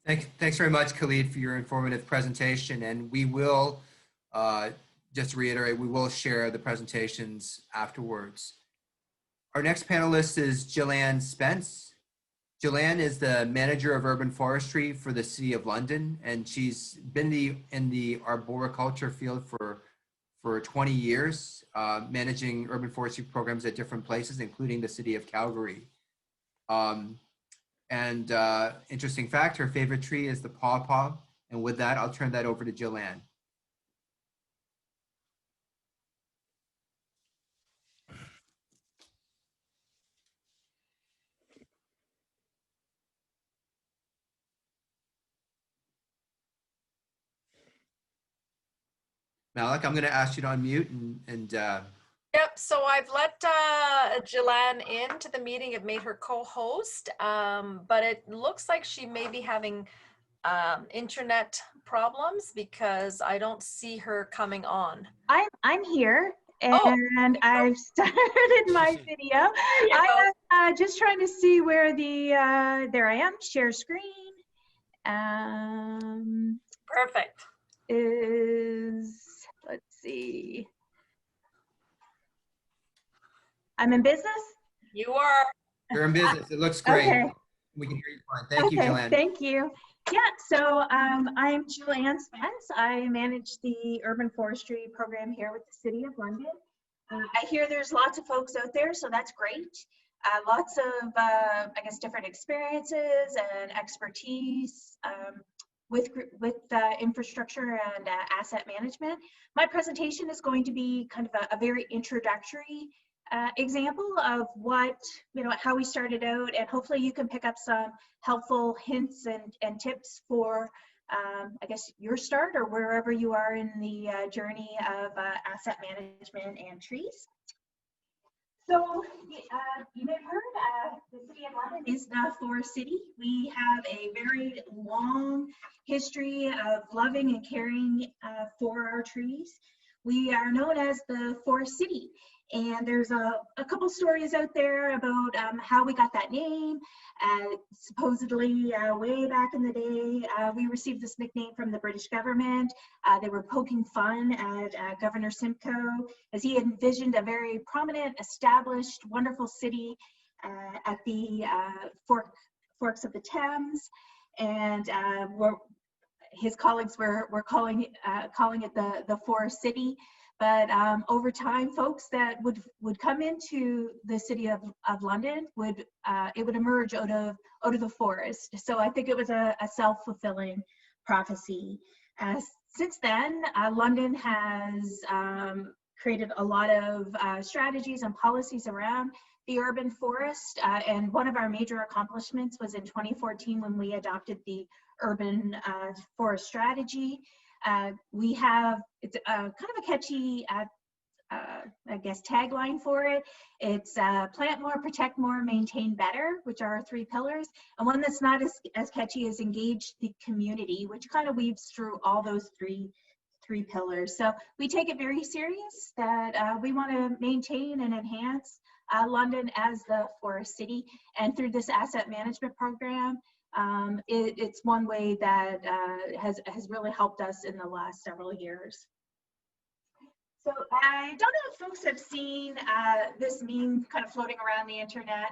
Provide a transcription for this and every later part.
Thanks very much, Khalid, for your informative presentation. And we will, just to reiterate, we will share the presentations afterwards. Our next panelist is Jill-Anne Spence. Jill-Anne is the manager of urban forestry for the City of London, and she's been in the arboriculture field for 20 years, managing urban forestry programs at different places, including the City of Calgary. Interesting fact, her favorite tree is the pawpaw. And with that, I'll turn that over to Jill-Anne. Malik, I'm going to ask you to unmute and Yep, so I've let Jill-Anne into the meeting. I've made her co-host, but it looks like she may be having internet problems because I don't see her coming on. I'm here, and I've started my video. I'm just trying to see where the there I am. Share screen. Perfect. Let's see. I'm in business? You are. You're in business. It looks great. Okay. We can hear you fine. Thank you, Jill-Anne. Thank you. Yeah, so I'm Jill-Anne Spence. I manage the urban forestry program here with the City of London. I hear there's lots of folks out there, so that's great. Lots of, I guess, different experiences and expertise with infrastructure and asset management. My presentation is going to be kind of a very introductory example of what, how we started out, and hopefully you can pick up some helpful hints and tips for, I guess, your start or wherever you are in the journey of asset management and trees. So you may have heard the City of London is the forest city. We have a very long history of loving and caring for our trees. We are known as the forest city. And there's a couple stories out there about how we got that name. Supposedly, way back in the day, we received this nickname from the British government. They were poking fun at Governor Simcoe, as he envisioned a very prominent, established, wonderful city at the forks of the Thames. And his colleagues were calling it the forest city. But over time, folks that would come into the City of London it would emerge out of the forest. So I think it was a self-fulfilling prophecy. Since then, London has created a lot of strategies and policies around the urban forest. And one of our major accomplishments was in 2014 when we adopted the urban forest strategy. We have, it's kind of a catchy, I guess, tagline for it. It's plant more, protect more, maintain better, which are our three pillars. And one that's not as catchy is engage the community, which kind of weaves through all those three pillars. So we take it very serious that we want to maintain and enhance London as the forest city. And through this asset management program, it's one way that has really helped us in the last several years. So I don't know if folks have seen this meme kind of floating around the internet.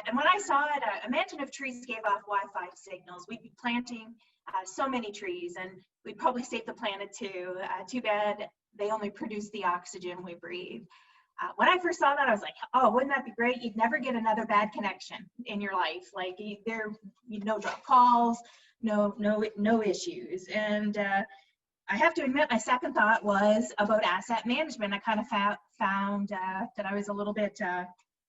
And when I saw it, imagine if trees gave off Wi-Fi signals. We'd be planting so many trees, and we'd probably save the planet too. Too bad they only produce the oxygen we breathe. When I first saw that, I was like, oh, wouldn't that be great? You'd never get another bad connection in your life. Like you'd no drop calls, no issues. And I have to admit, my second thought was about asset management. I kind of found that I was a little bit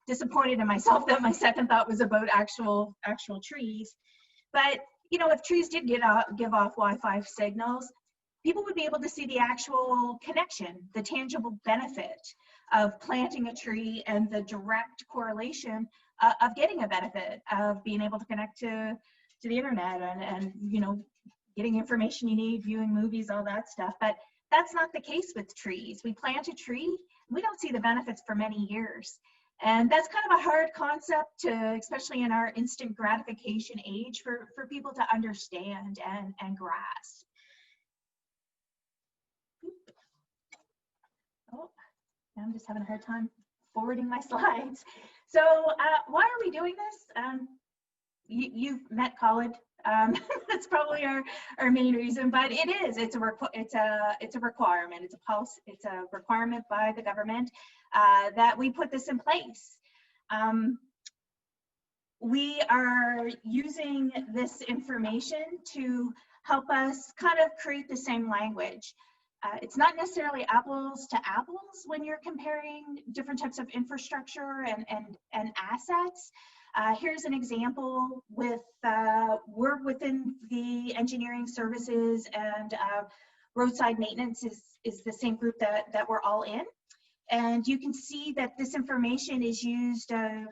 disappointed in myself that my second thought was about actual trees. But if trees did give off Wi-Fi signals, people would be able to see the actual connection, the tangible benefit of planting a tree, and the direct correlation of getting a benefit of being able to connect to the internet and getting information you need, viewing movies, all that stuff. But that's not the case with trees. We plant a tree, we don't see the benefits for many years. And that's kind of a hard concept to, especially in our instant gratification age, for people to understand and grasp. Oh, I'm just having a hard time forwarding my slides. So why are we doing this? You've met Colin. That's probably our main reason, but it's a requirement. It's a policy. It's a requirement by the government that we put this in place. We are using this information to help us kind of create the same language. It's not necessarily apples to apples when you're comparing different types of infrastructure and assets. Here's an example with, we're within the engineering services, and roadside maintenance is the same group that we're all in. And you can see that this information is used to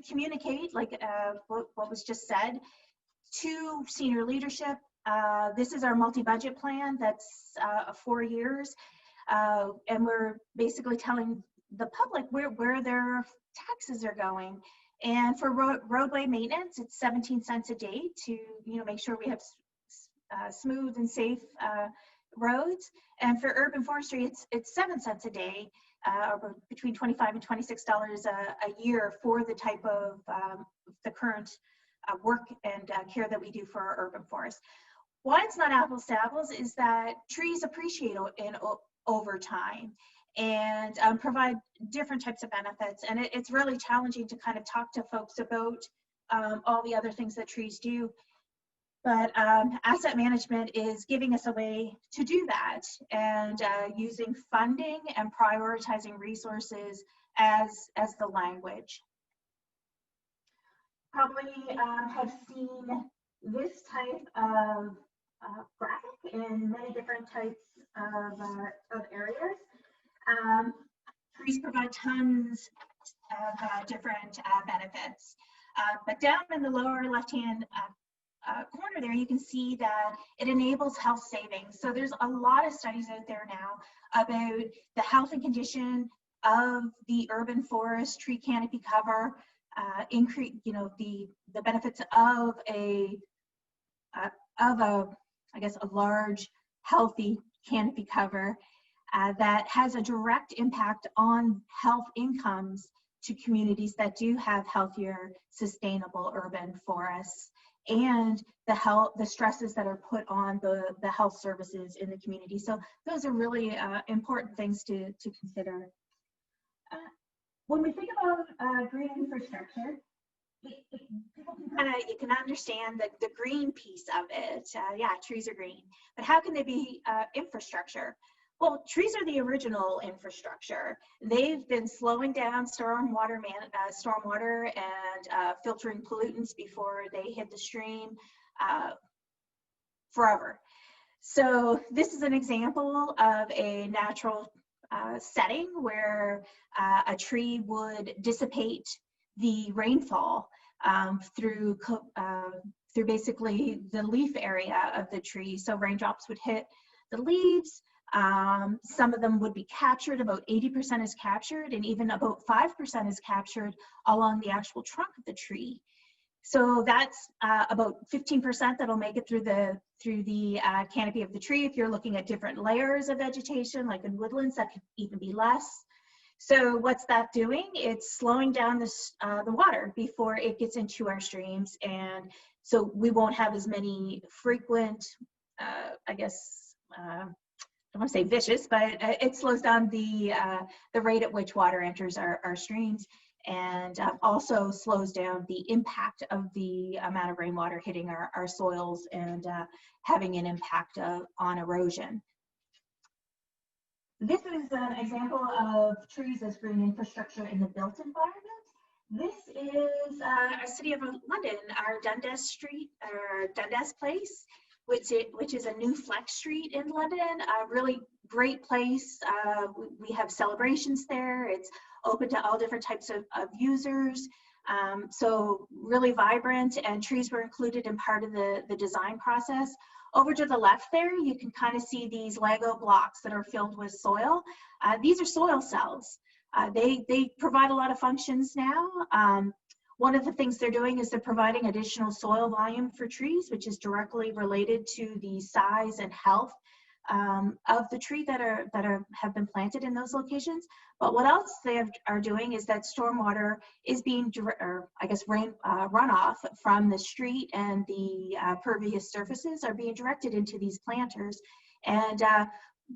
communicate, like what was just said, to senior leadership. This is our multi-budget plan that's 4 years. And we're basically telling the public where their taxes are going. And for roadway maintenance, it's 17 cents a day to make sure we have smooth and safe roads. And for urban forestry, it's 7 cents a day, or between $25 and $26 a year for the type of the current work and care that we do for our urban forests. Why it's not apples to apples is that trees appreciate over time and provide different types of benefits. And it's really challenging to kind of talk to folks about all the other things that trees do. But asset management is giving us a way to do that, and using funding and prioritizing resources as the language. Probably have seen this type of graphic in many different types of areas. Trees provide tons of different benefits. But down in the lower left-hand corner there, you can see that it enables health savings. So there's a lot of studies out there now about the health and condition of the urban forest tree canopy cover, increase, the benefits of a large, healthy canopy cover that has a direct impact on health incomes to communities that do have healthier, sustainable urban forests, and the stresses that are put on the health services in the community. So those are really important things to consider. When we think about green infrastructure, you can understand the green piece of it. Yeah, trees are green, but how can they be infrastructure? Well, trees are the original infrastructure. They've been slowing down stormwater and filtering pollutants before they hit the stream forever. So this is an example of a natural setting where a tree would dissipate the rainfall through basically the leaf area of the tree. So raindrops would hit the leaves. Some of them would be captured, about 80% is captured, and even about 5% is captured along the actual trunk of the tree. So that's about 15% that'll make it through the canopy of the tree. If you're looking at different layers of vegetation, like in woodlands, that could even be less. So what's that doing? It's slowing down the water before it gets into our streams, and so we won't have as many frequent, I don't want to say vicious, but it slows down the rate at which water enters our streams, and also slows down the impact of the amount of rainwater hitting our soils and having an impact on erosion. This is an example of trees as green infrastructure in the built environment. This is our City of London, our Dundas Street, or Dundas Place, which is a new flex street in London, a really great place. We have celebrations there. It's open to all different types of users. So really vibrant, and trees were included in part of the design process. Over to the left there, you can kind of see these Lego blocks that are filled with soil. These are soil cells. They provide a lot of functions now. One of the things they're doing is they're providing additional soil volume for trees, which is directly related to the size and health of the tree that have been planted in those locations. But what else they are doing is that stormwater is being, runoff from the street and the pervious surfaces are being directed into these planters, and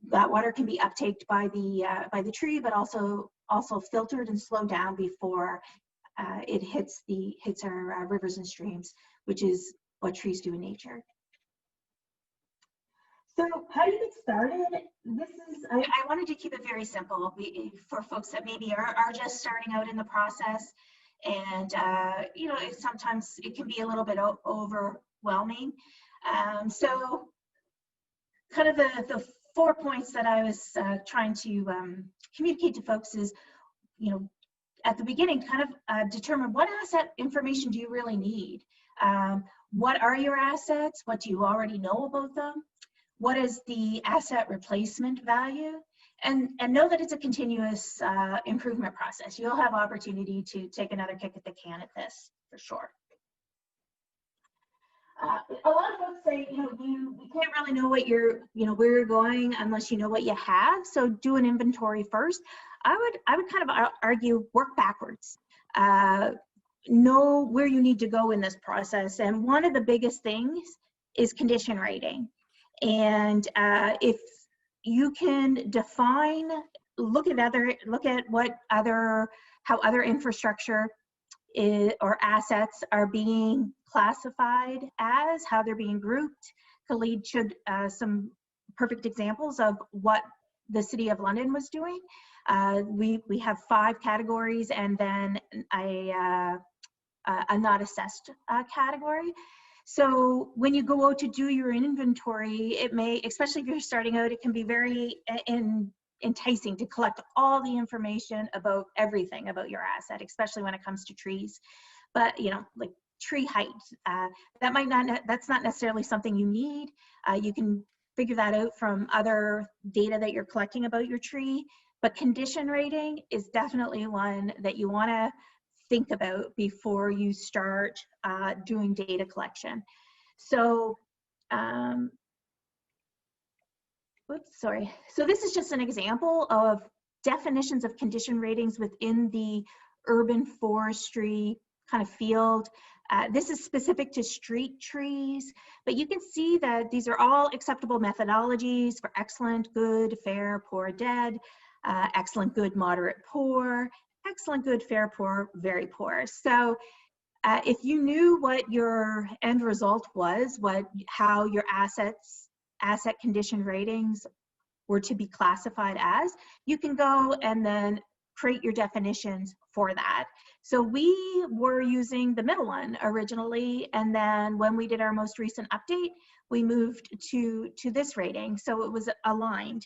that water can be uptaked by the tree, but also filtered and slowed down before it hits our rivers and streams, which is what trees do in nature. So how do you get started? I wanted to keep it very simple for folks that maybe are just starting out in the process, and sometimes it can be a little bit overwhelming. So kind of the 4 points that I was trying to communicate to folks is, at the beginning, kind of determine what asset information do you really need? What are your assets? What do you already know about them? What is the asset replacement value? And know that it's a continuous improvement process. You'll have opportunity to take another kick at the can at this, for sure. A lot of folks say, you can't really know what where you're going unless you know what you have. So do an inventory first. I would kind of argue work backwards. Know where you need to go in this process. And one of the biggest things is condition rating. And if you can define, look at how other infrastructure or assets are being classified as, how they're being grouped, could lead to some perfect examples of what the City of London was doing. We have 5 categories and then a not assessed category. So when you go out to do your inventory, it may, especially if you're starting out, it can be very enticing to collect all the information about everything about your asset, especially when it comes to trees. But like tree height, that's not necessarily something you need. You can figure that out from other data that you're collecting about your tree. But condition rating is definitely one that you want to think about before you start doing data collection. So, So this is just an example of definitions of condition ratings within the urban forestry kind of field. This is specific to street trees, but you can see that these are all acceptable methodologies for excellent, good, fair, poor, dead, excellent, good, moderate, poor, excellent, good, fair, poor, very poor. So if you knew what your end result was, how your asset condition ratings were to be classified as, you can go and then create your definitions for that. So we were using the middle one originally, and then when we did our most recent update, we moved to this rating, so it was aligned.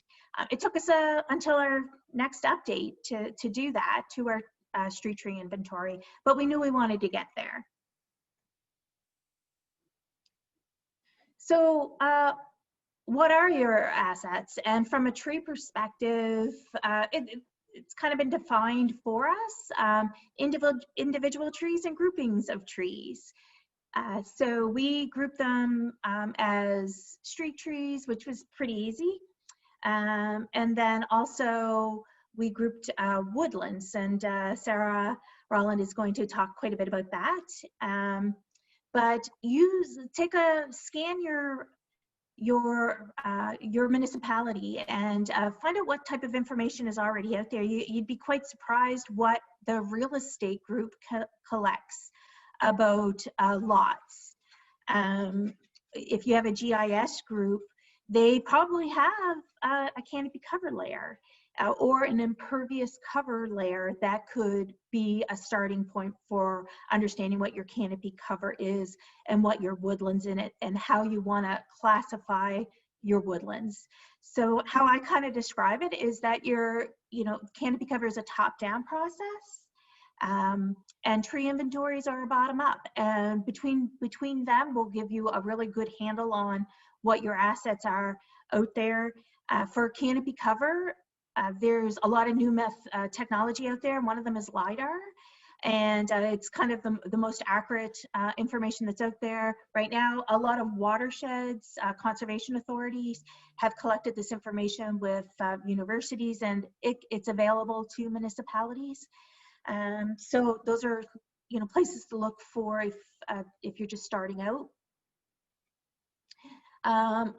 It took us until our next update to do that to our street tree inventory, but we knew we wanted to get there. So what are your assets? And from a tree perspective, it's kind of been defined for us, individual trees and groupings of trees. So we group them as street trees, which was pretty easy. And then also we grouped woodlands, and Sarah Rolland is going to talk quite a bit about that. But scan your municipality and find out what type of information is already out there. You'd be quite surprised what the real estate group collects about lots. If you have a GIS group, they probably have a canopy cover layer or an impervious cover layer that could be a starting point for understanding what your canopy cover is and what your woodlands in it and how you want to classify your woodlands. So how I kind of describe it is that your canopy cover is a top-down process, and tree inventories are a bottom-up, and between them will give you a really good handle on what your assets are out there. For canopy cover, there's a lot of new technology out there, and one of them is LiDAR. And it's kind of the most accurate information that's out there right now. A lot of watersheds, conservation authorities have collected this information with universities, and it's available to municipalities. So those are, you know, places to look for if you're just starting out.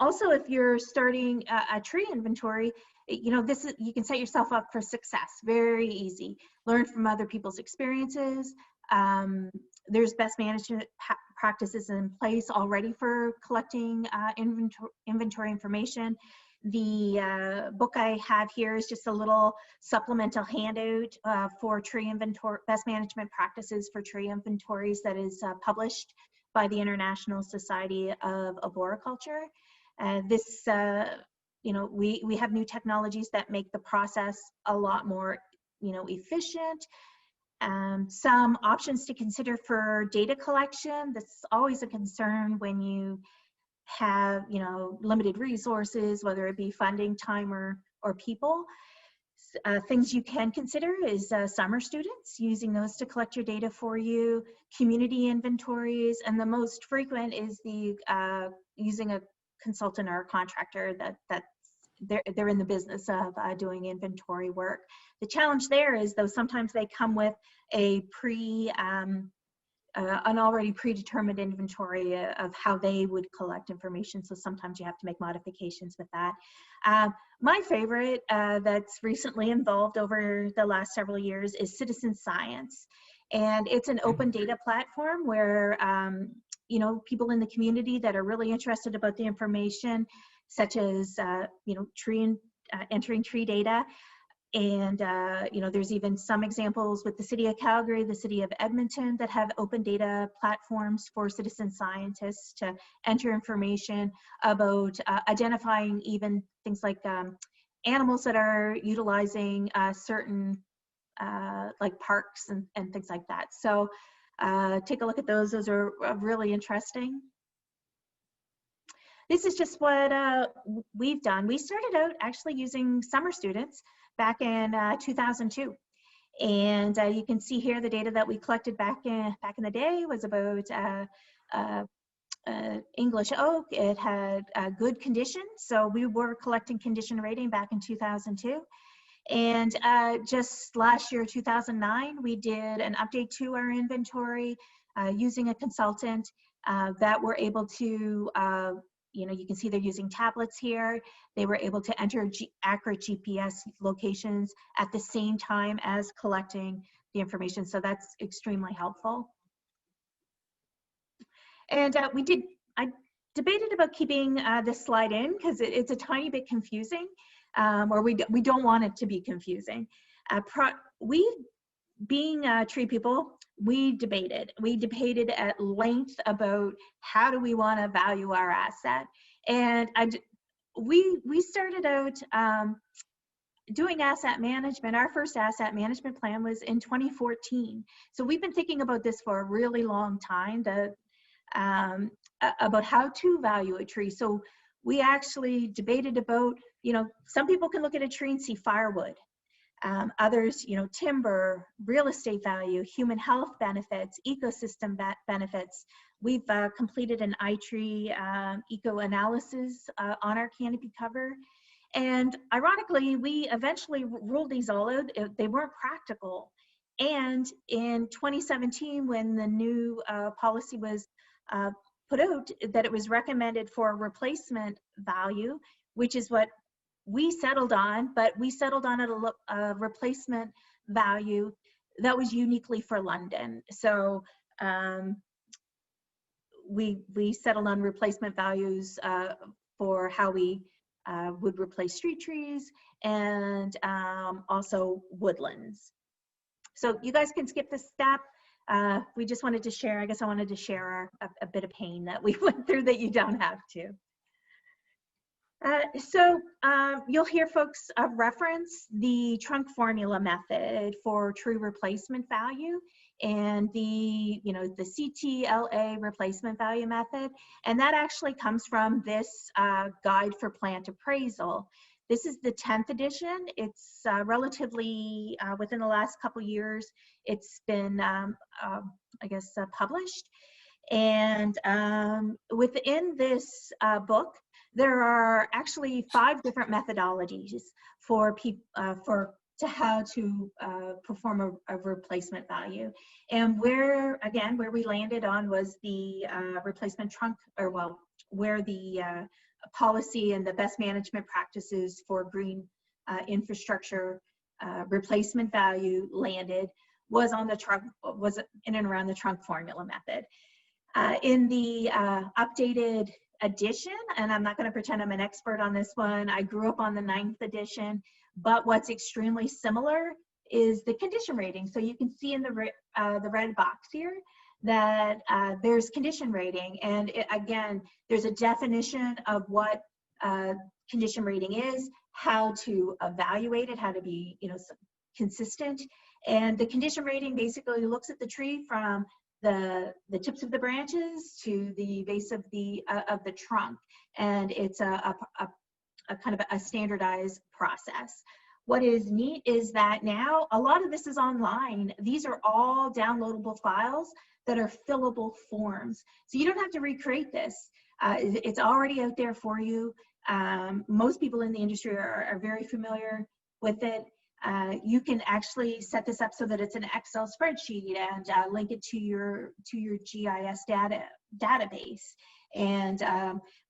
Also, if you're starting a tree inventory, you know, you can set yourself up for success. Very easy. Learn from other people's experiences. There's best management practices in place already for collecting inventory information. The book I have here is just a little supplemental handout for tree inventory, best management practices for tree inventories, that is published by the International Society of Arboriculture. This, you know, we have new technologies that make the process a lot more, you know, efficient. Some options to consider for data collection. That's always a concern when you have, you know, limited resources, whether it be funding, time, or people. Things you can consider is summer students, using those to collect your data for you, community inventories, and the most frequent is the using a consultant or a contractor that they're in the business of doing inventory work. The challenge there is, though, sometimes they come with a an already predetermined inventory of how they would collect information. So sometimes you have to make modifications with that. My favorite that's recently evolved over the last several years is citizen science. And it's an open data platform where, you know, people in the community that are really interested about the information, such as, you know, entering tree data. And, you know, there's even some examples with the city of Calgary, the city of Edmonton, that have open data platforms for citizen scientists to enter information about identifying even things like animals that are utilizing certain like parks and things like that. So take a look at those. Those are really interesting. This is just what we've done. We started out actually using summer students back in 2002. And you can see here the data that we collected back in the day was about English oak. It had good condition. So we were collecting condition rating back in 2002. And just last year, 2009, we did an update to our inventory using a consultant that were able to, you know, you can see they're using tablets here. They were able to enter accurate GPS locations at the same time as collecting the information. So that's extremely helpful. And I debated about keeping this slide in because it's a tiny bit confusing, or we don't want it to be confusing. Being tree people, we debated at length about how do we want to value our asset. And we started out doing asset management. Our first asset management plan was in 2014. So we've been thinking about this for a really long time, about how to value a tree. So we actually debated about, you know, some people can look at a tree and see firewood. Others, you know, timber, real estate value, human health benefits, ecosystem benefits. We've completed an iTree eco analysis on our canopy cover. And ironically, we eventually ruled these all out. They weren't practical. And in 2017, when the new policy was put out, that it was recommended for replacement value, which is what we settled on, but we settled on a replacement value that was uniquely for London. So we settled on replacement values for how we would replace street trees and also woodlands. So you guys can skip this step. We just wanted to share, I guess I wanted to share a bit of pain that we went through that you don't have to. So you'll hear folks reference the trunk formula method for tree replacement value and the CTLA replacement value method. And that actually comes from this guide for plant appraisal. This is the 10th edition. It's relatively within the last couple years, it's been, I guess, published. And within this book, there are actually 5 different methodologies for people to how to perform a replacement value. And where we landed on was the replacement trunk, or well, where the policy and the best management practices for green infrastructure replacement value landed was on the trunk, was in and around the trunk formula method. In the updated edition, and I'm not going to pretend I'm an expert on this one, I grew up on the 9th edition, but what's extremely similar is the condition rating. So you can see in the red box here that there's condition rating, and again, there's a definition of what condition rating is, how to evaluate it, how to be, you know, consistent. And the condition rating basically looks at the tree from the tips of the branches to the base of the trunk, and it's a kind of a standardized process. What is neat is that now a lot of this is online. These are all downloadable files that are fillable forms, so you don't have to recreate this. It's already out there for you. Most people in the industry are very familiar with it. You can actually set this up so that it's an Excel spreadsheet and link it to your GIS database. And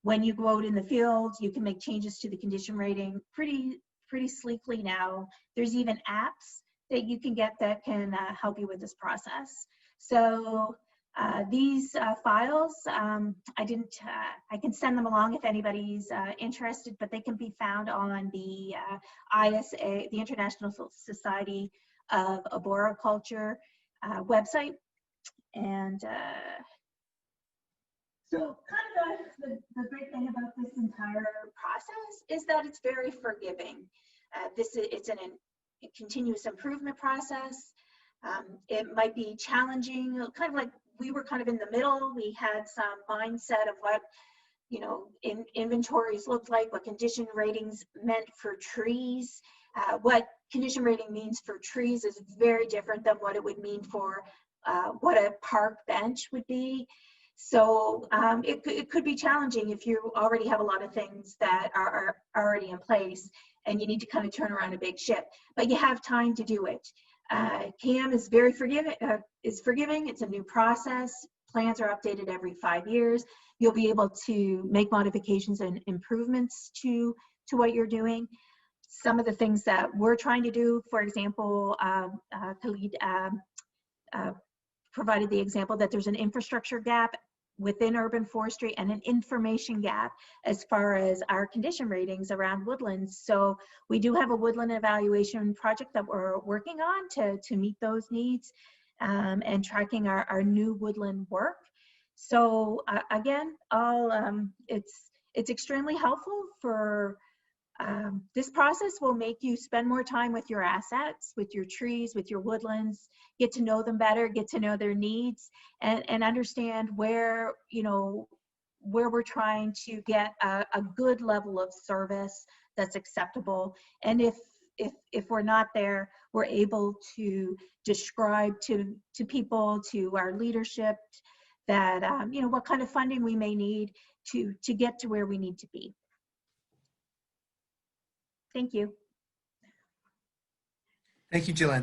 when you go out in the field, you can make changes to the condition rating pretty sleekly now. There's even apps that you can get that can help you with this process. So these files, I can send them along if anybody's interested, but they can be found on the ISA, the International Society of Arboriculture website. And so kind of the great thing about this entire process is that it's very forgiving. It's a continuous improvement process. It might be challenging, kind of like we were kind of in the middle. We had some mindset of what, you know, inventories looked like, what condition ratings meant for trees. What condition rating means for trees is very different than what it would mean for what a park bench would be. So it could be challenging if you already have a lot of things that are already in place and you need to kind of turn around a big ship, but you have time to do it. CAM is very forgiving. It's a new process. Plans are updated every 5 years. You'll be able to make modifications and improvements to what you're doing. Some of the things that we're trying to do, for example, Khalid provided the example that there's an infrastructure gap within urban forestry and an information gap as far as our condition ratings around woodlands. So we do have a woodland evaluation project that we're working on to meet those needs and tracking our new woodland work. So again, it's extremely helpful for this process will make you spend more time with your assets, with your trees, with your woodlands, get to know them better, get to know their needs, and understand where, you know, where we're trying to get a good level of service that's acceptable. And if we're not there, we're able to describe to people, to our leadership, that you know, what kind of funding we may need to get to where we need to be. Thank you. Thank you, Jill-Anne.